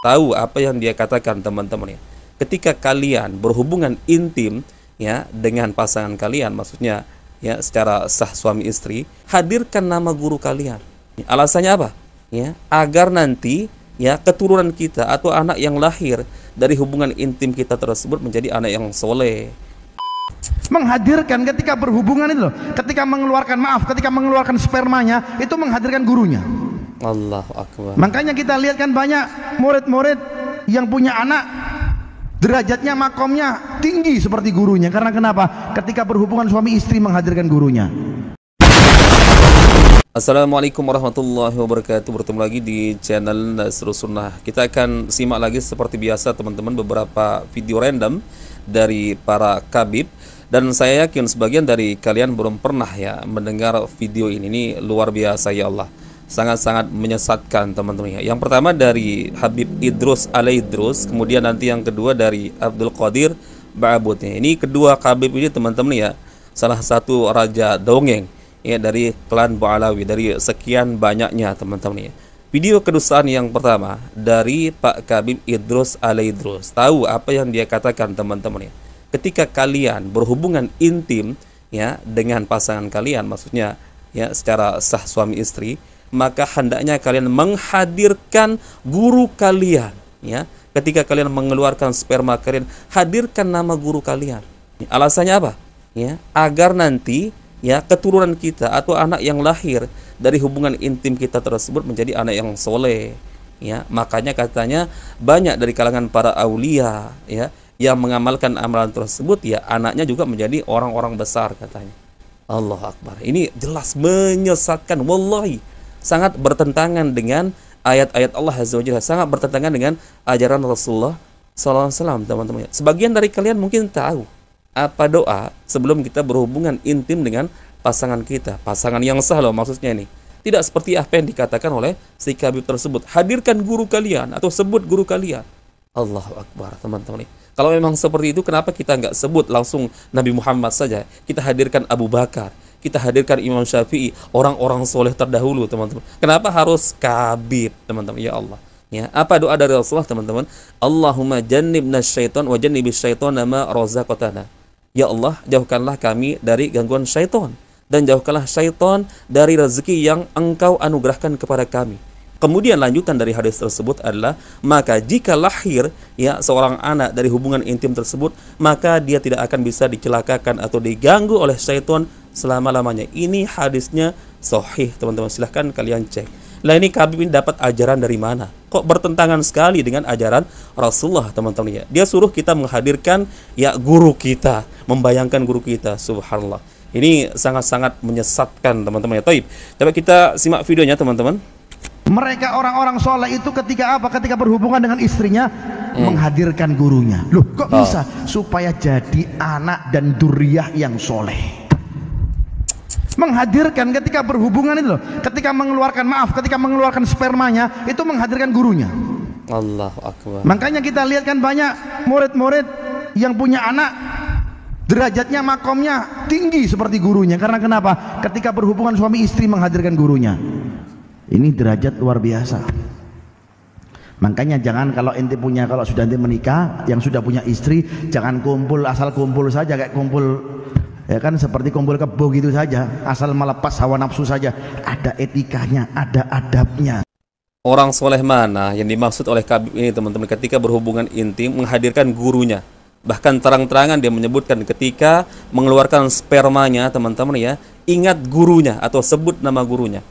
Tahu apa yang dia katakan, teman-teman ya. Ketika kalian berhubungan intim ya dengan pasangan kalian, maksudnya ya secara sah suami istri, hadirkan nama guru kalian. Alasannya apa? Ya, agar nanti ya keturunan kita atau anak yang lahir dari hubungan intim kita tersebut menjadi anak yang soleh. Menghadirkan ketika berhubungan itu loh, ketika mengeluarkan spermanya itu menghadirkan gurunya. Allahu Akbar. Makanya kita lihat kan banyak murid-murid yang punya anak derajatnya, makomnya tinggi seperti gurunya. Karena kenapa? Ketika berhubungan suami istri menghadirkan gurunya. Assalamualaikum warahmatullahi wabarakatuh. Bertemu lagi di channel Nasrus Sunnah. Kita akan simak lagi seperti biasa teman-teman beberapa video random dari para kabib. Dan saya yakin sebagian dari kalian belum pernah ya mendengar video ini. Ini luar biasa ya Allah. Sangat-sangat menyesatkan teman-teman ya. Yang pertama dari Habib Idrus Alaidrus, kemudian nanti yang kedua dari Abdul Qadir Ba'abud. Ini kedua kabib ini teman-teman ya, salah satu raja dongeng ya dari klan Ba'alawi, dari sekian banyaknya teman-teman ya. Video kedustaan yang pertama dari Pak Kabib Idrus Alaidrus. Tahu apa yang dia katakan teman-teman ya. Ketika kalian berhubungan intim ya dengan pasangan kalian, maksudnya ya secara sah suami istri, maka hendaknya kalian menghadirkan guru kalian ya. Ketika kalian mengeluarkan sperma kalian, hadirkan nama guru kalian. Alasannya apa? Ya, agar nanti ya keturunan kita atau anak yang lahir dari hubungan intim kita tersebut menjadi anak yang soleh ya. Makanya katanya banyak dari kalangan para aulia ya yang mengamalkan amalan tersebut ya, anaknya juga menjadi orang-orang besar katanya. Allahu Akbar. Ini jelas menyesatkan, wallahi sangat bertentangan dengan ayat-ayat Allah Azza wa Jalla, sangat bertentangan dengan ajaran Rasulullah SAW teman-teman. Sebagian dari kalian mungkin tahu apa doa sebelum kita berhubungan intim dengan pasangan kita, pasangan yang sah loh maksudnya ini. Tidak seperti apa yang dikatakan oleh si kabib tersebut. Hadirkan guru kalian atau sebut guru kalian. Allahu Akbar teman-teman. Kalau memang seperti itu, kenapa kita nggak sebut langsung Nabi Muhammad saja? Kita hadirkan Abu Bakar, kita hadirkan Imam Syafi'i, orang-orang soleh terdahulu teman-teman. Kenapa harus kabib teman-teman? Ya Allah ya, apa doa dari Rasulullah teman-teman? Allahumma jannibna syaitan wa jannibis syaitana ma razaqtana. Ya Allah, jauhkanlah kami dari gangguan syaitan dan jauhkanlah syaitan dari rezeki yang Engkau anugerahkan kepada kami. Kemudian lanjutan dari hadis tersebut adalah, maka jika lahir ya seorang anak dari hubungan intim tersebut, maka dia tidak akan bisa dicelakakan atau diganggu oleh syaitan selama-lamanya. Ini hadisnya sahih teman-teman, silahkan kalian cek. Lah ini kabib ini dapat ajaran dari mana? Kok bertentangan sekali dengan ajaran Rasulullah teman-teman ya. Dia suruh kita menghadirkan ya guru kita, membayangkan guru kita, subhanallah. Ini sangat-sangat menyesatkan teman-teman ya. Taib, coba kita simak videonya teman-teman. Mereka orang-orang soleh itu ketika apa? Ketika berhubungan dengan istrinya menghadirkan gurunya. Loh kok bisa? Supaya jadi anak dan duriyah yang soleh. Menghadirkan ketika berhubungan itu loh, ketika mengeluarkan spermanya itu menghadirkan gurunya. Allahu Akbar. Makanya kita lihat kan banyak murid-murid yang punya anak derajatnya, makomnya tinggi seperti gurunya. Karena kenapa? Ketika berhubungan suami istri menghadirkan gurunya. Ini derajat luar biasa. Makanya jangan kalau sudah ente menikah, yang sudah punya istri, jangan kumpul asal kumpul saja, kayak kumpul ya kan, seperti kumpul kebo gitu saja, asal melepas hawa nafsu saja. Ada etikanya, ada adabnya. Orang soleh mana yang dimaksud oleh kabib ini teman-teman? Ketika berhubungan intim menghadirkan gurunya. Bahkan terang-terangan dia menyebutkan ketika mengeluarkan spermanya teman-teman ya, ingat gurunya atau sebut nama gurunya.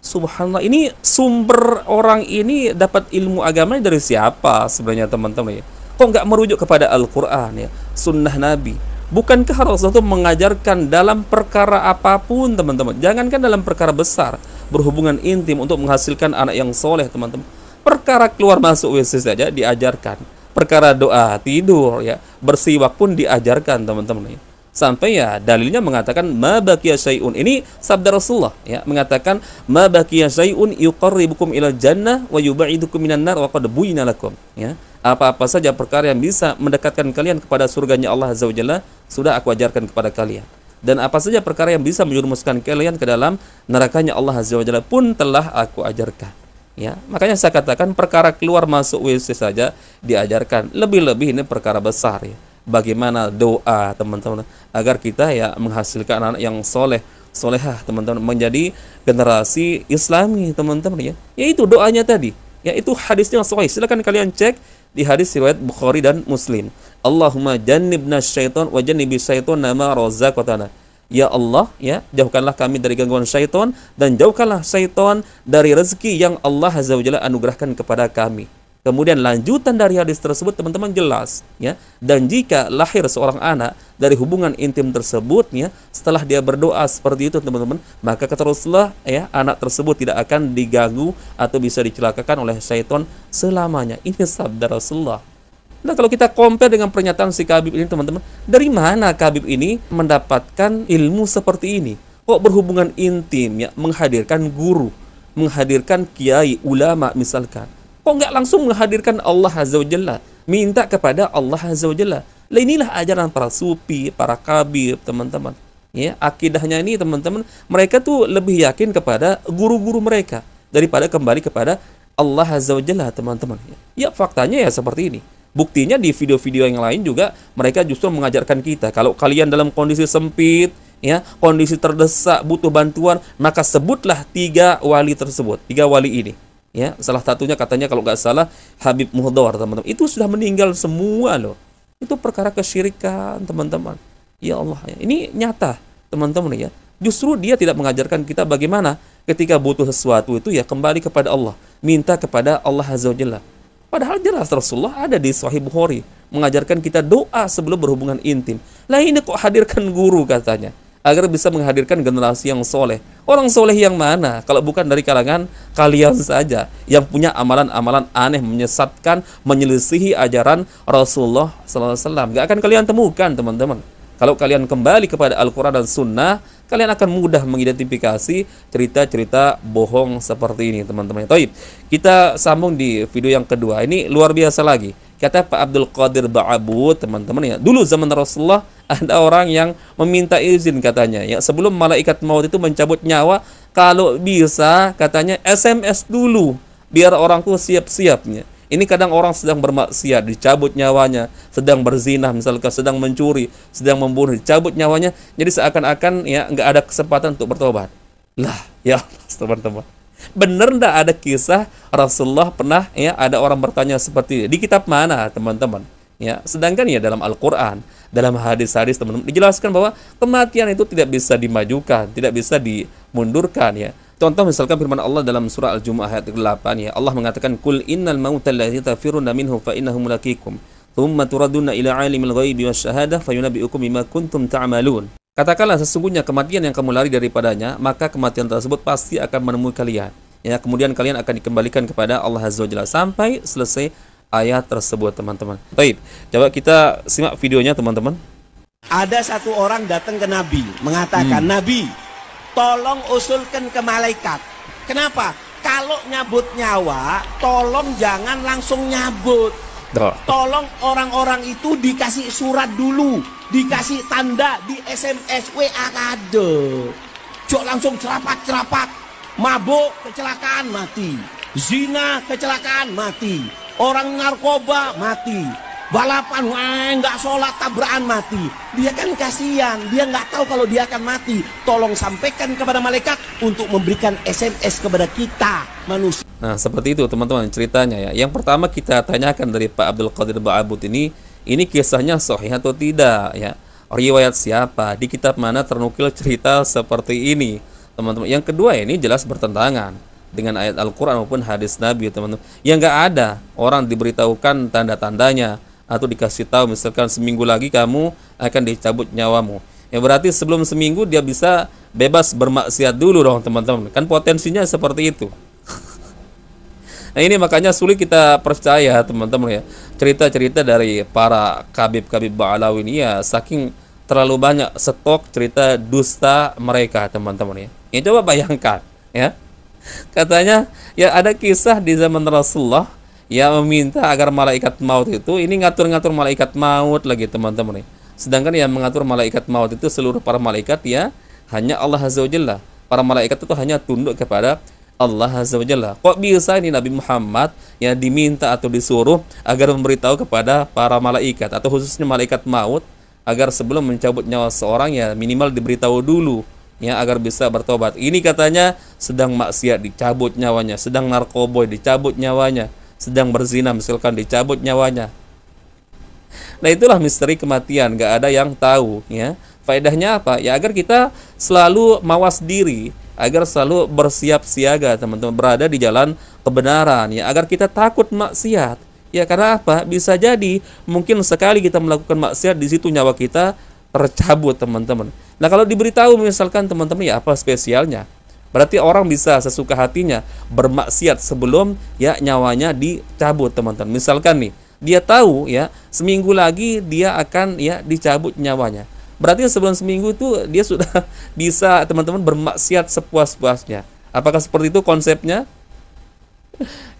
Subhanallah, ini sumber orang ini dapat ilmu agamanya dari siapa sebenarnya teman-teman ya? Kok nggak merujuk kepada Al-Quran ya, sunnah Nabi? Bukankah Rasulullah itu mengajarkan dalam perkara apapun teman-teman? Jangankan dalam perkara besar, berhubungan intim untuk menghasilkan anak yang soleh teman-teman. Perkara keluar masuk WC saja diajarkan. Perkara doa, tidur ya, bersiwak pun diajarkan teman-teman ya. Sampai ya dalilnya mengatakan ma baqiya syai'un. Ini sabda Rasulullah ya, mengatakan ma baqiya syai'un yuqarribukum ilal jannah wa yubaidukum minan nar wa qad buyyina lakum ya. Apa-apa saja perkara yang bisa mendekatkan kalian kepada surganya Allah Azza wa Jalla sudah aku ajarkan kepada kalian. Dan apa saja perkara yang bisa menjerumuskan kalian ke dalam nerakanya Allah Azza wa Jalla pun telah aku ajarkan. Ya, makanya saya katakan perkara keluar masuk WC saja diajarkan. Lebih-lebih ini perkara besar ya. Bagaimana doa teman-teman agar kita ya menghasilkan anak yang soleh, solehah teman-teman, menjadi generasi Islami teman-teman ya. Yaitu doanya tadi. Ya, itu hadisnya sahih. Silakan kalian cek di hadis riwayat Bukhari dan Muslim. Allahumma jannibna syaiton wa jannibi syaiton nama razaqtana. Ya Allah, ya, jauhkanlah kami dari gangguan syaitan dan jauhkanlah syaitan dari rezeki yang Allah Azza wa Jalla anugerahkan kepada kami. Kemudian lanjutan dari hadis tersebut teman-teman jelas, ya. Dan jika lahir seorang anak dari hubungan intim tersebut, ya, setelah dia berdoa seperti itu teman-teman, maka kata Rasulullah, ya, anak tersebut tidak akan diganggu atau bisa dicelakakan oleh syaitan selamanya. Ini sabda Rasulullah. Nah, kalau kita compare dengan pernyataan si Khabib ini teman-teman, dari mana Khabib ini mendapatkan ilmu seperti ini? Kok berhubungan intim ya, menghadirkan guru, menghadirkan kiai, ulama misalkan. Kok nggak langsung menghadirkan Allah Azza wa Jalla, minta kepada Allah Azza wa Jalla. Lah inilah ajaran para sufi, para Khabib teman-teman. Ya, akidahnya ini teman-teman, mereka tuh lebih yakin kepada guru-guru mereka daripada kembali kepada Allah Azza wa Jalla teman-teman. Ya, faktanya ya seperti ini. Buktinya di video-video yang lain juga mereka justru mengajarkan kita, kalau kalian dalam kondisi sempit, ya, kondisi terdesak, butuh bantuan, maka sebutlah 3 wali tersebut, 3 wali ini. Ya, salah satunya katanya kalau nggak salah Habib Muhdawar teman-teman. Itu sudah meninggal semua loh. Itu perkara kesyirikan teman-teman. Ya Allah, ya. Ini nyata teman-teman ya. Justru dia tidak mengajarkan kita bagaimana ketika butuh sesuatu itu ya kembali kepada Allah, minta kepada Allah Azza wa Jalla. Padahal jelas Rasulullah ada di Sahih Bukhari mengajarkan kita doa sebelum berhubungan intim. Lah ini kok hadirkan guru katanya, agar bisa menghadirkan generasi yang soleh. Orang soleh yang mana? Kalau bukan dari kalangan kalian saja yang punya amalan-amalan aneh, menyesatkan, menyelisihi ajaran Rasulullah SAW. Gak akan kalian temukan teman-teman. Kalau kalian kembali kepada Al-Quran dan Sunnah, kalian akan mudah mengidentifikasi cerita-cerita bohong seperti ini teman-teman. Taib, kita sambung di video yang kedua. Ini luar biasa lagi. Kata Pak Abdul Qadir Ba'abud teman-teman ya, dulu zaman Rasulullah ada orang yang meminta izin katanya ya, sebelum malaikat maut itu mencabut nyawa, kalau bisa katanya SMS dulu biar orang tuh siap-siapnya. Ini kadang orang sedang bermaksiat, dicabut nyawanya, sedang berzina, misalkan sedang mencuri, sedang membunuh, dicabut nyawanya, jadi seakan-akan ya nggak ada kesempatan untuk bertobat. Lah, ya teman-teman, bener nggak ada kisah Rasulullah pernah ya ada orang bertanya seperti ini? Di kitab mana teman-teman? Ya, sedangkan ya dalam Al-Quran, dalam hadis-hadis teman-teman dijelaskan bahwa kematian itu tidak bisa dimajukan, tidak bisa dimundurkan ya. Contoh misalkan firman Allah dalam surah Al-Jumu'ah ayat 8 ya, Allah mengatakan kul innal mautal ladzi tafiruna minhu fa innahu mulaqikum thumma turaduna ila alimil ghaibi wasyahadah fayunabbiukum bima kuntum ta'malun. Katakanlah sesungguhnya kematian yang kamu lari daripadanya, maka kematian tersebut pasti akan menemui kalian. Ya, kemudian kalian akan dikembalikan kepada Allah Azza wa Jalla sampai selesai ayat tersebut teman-teman. Baik, coba kita simak videonya teman-teman. Ada satu orang datang ke Nabi mengatakan, Nabi, tolong usulkan ke malaikat. Kenapa? Kalau nyabut nyawa, tolong jangan langsung nyabut. Tolong orang-orang itu dikasih surat dulu, dikasih tanda di SMS, WA kade. Jok langsung cerapat-cerapat. Mabuk, kecelakaan, mati. Zina, kecelakaan, mati. Orang narkoba, mati. Balapan, nggak sholat, tabrakan, mati. Dia kan kasihan, dia nggak tahu kalau dia akan mati. Tolong sampaikan kepada malaikat untuk memberikan SMS kepada kita manusia. Nah, seperti itu teman-teman ceritanya ya. Yang pertama kita tanyakan dari Pak Abdul Qadir Ba'abud ini kisahnya sahih atau tidak ya? Riwayat siapa? Di kitab mana ternukil cerita seperti ini? Teman-teman. Yang kedua ini jelas bertentangan dengan ayat Al-Quran maupun hadis Nabi teman-teman. Yang nggak ada orang diberitahukan tanda-tandanya atau dikasih tahu misalkan seminggu lagi kamu akan dicabut nyawamu. Ya berarti sebelum seminggu dia bisa bebas bermaksiat dulu dong teman-teman. Kan potensinya seperti itu. Nah ini makanya sulit kita percaya teman-teman ya. Cerita-cerita dari para Khabib-Khabib Ba'alawi ini ya saking terlalu banyak stok cerita dusta mereka teman-teman ya. Ya coba bayangkan ya. Katanya ya ada kisah di zaman Rasulullah ya meminta agar malaikat maut itu ini ngatur-ngatur malaikat maut lagi teman-teman ya. Sedangkan yang mengatur malaikat maut itu seluruh para malaikat ya hanya Allah Azza wa Jalla. Para malaikat itu hanya tunduk kepada Allah Azza wa Jalla. Kok bisa ini Nabi Muhammad yang diminta atau disuruh agar memberitahu kepada para malaikat atau khususnya malaikat maut agar sebelum mencabut nyawa seorang ya minimal diberitahu dulu ya agar bisa bertobat. Ini katanya sedang maksiat dicabut nyawanya, sedang narkoboy dicabut nyawanya, sedang berzina misalkan dicabut nyawanya. Nah, itulah misteri kematian, gak ada yang tahu ya. Faedahnya apa? Ya agar kita selalu mawas diri, agar selalu bersiap siaga teman-teman, berada di jalan kebenaran ya, agar kita takut maksiat. Ya karena apa? Bisa jadi mungkin sekali kita melakukan maksiat di situ nyawa kita tercabut teman-teman. Nah, kalau diberitahu misalkan teman-teman ya apa spesialnya? Berarti orang bisa sesuka hatinya bermaksiat sebelum ya nyawanya dicabut teman-teman. Misalkan nih, dia tahu ya seminggu lagi dia akan ya dicabut nyawanya. Berarti sebelum seminggu itu dia sudah bisa teman-teman bermaksiat sepuas-puasnya. Apakah seperti itu konsepnya?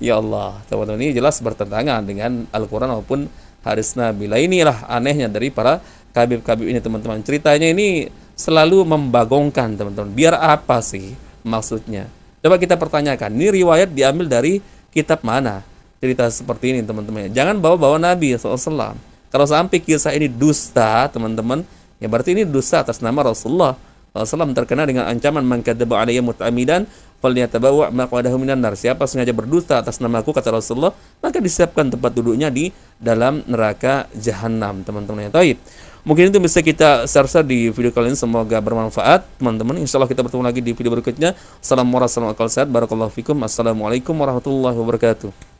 Ya Allah, teman-teman, ini jelas bertentangan dengan Al-Quran maupun hadis Nabi. Lah inilah anehnya dari para kabib-kabib ini teman-teman. Ceritanya ini selalu membagongkan teman-teman. Biar apa sih maksudnya? Coba kita pertanyakan, ini riwayat diambil dari kitab mana? Cerita seperti ini teman-teman. Jangan bawa-bawa Nabi SAW. Kalau sampai kisah ini dusta teman-teman, ya berarti ini dusta atas nama Rasulullah SAW, terkena dengan ancaman man kadzdzaba alayya muta'ammidan falyatabawa maq'adahu minan nar. Siapa sengaja berdusta atas namaku, kata Rasulullah, maka disiapkan tempat duduknya di dalam neraka jahanam teman-teman. Ya, taib. Mungkin itu bisa kita share di video kali ini, semoga bermanfaat teman-teman. Insyaallah kita bertemu lagi di video berikutnya. Assalamualaikum warahmatullahi wabarakatuh. Barakallahu fikum. Assalamualaikum warahmatullahi wabarakatuh.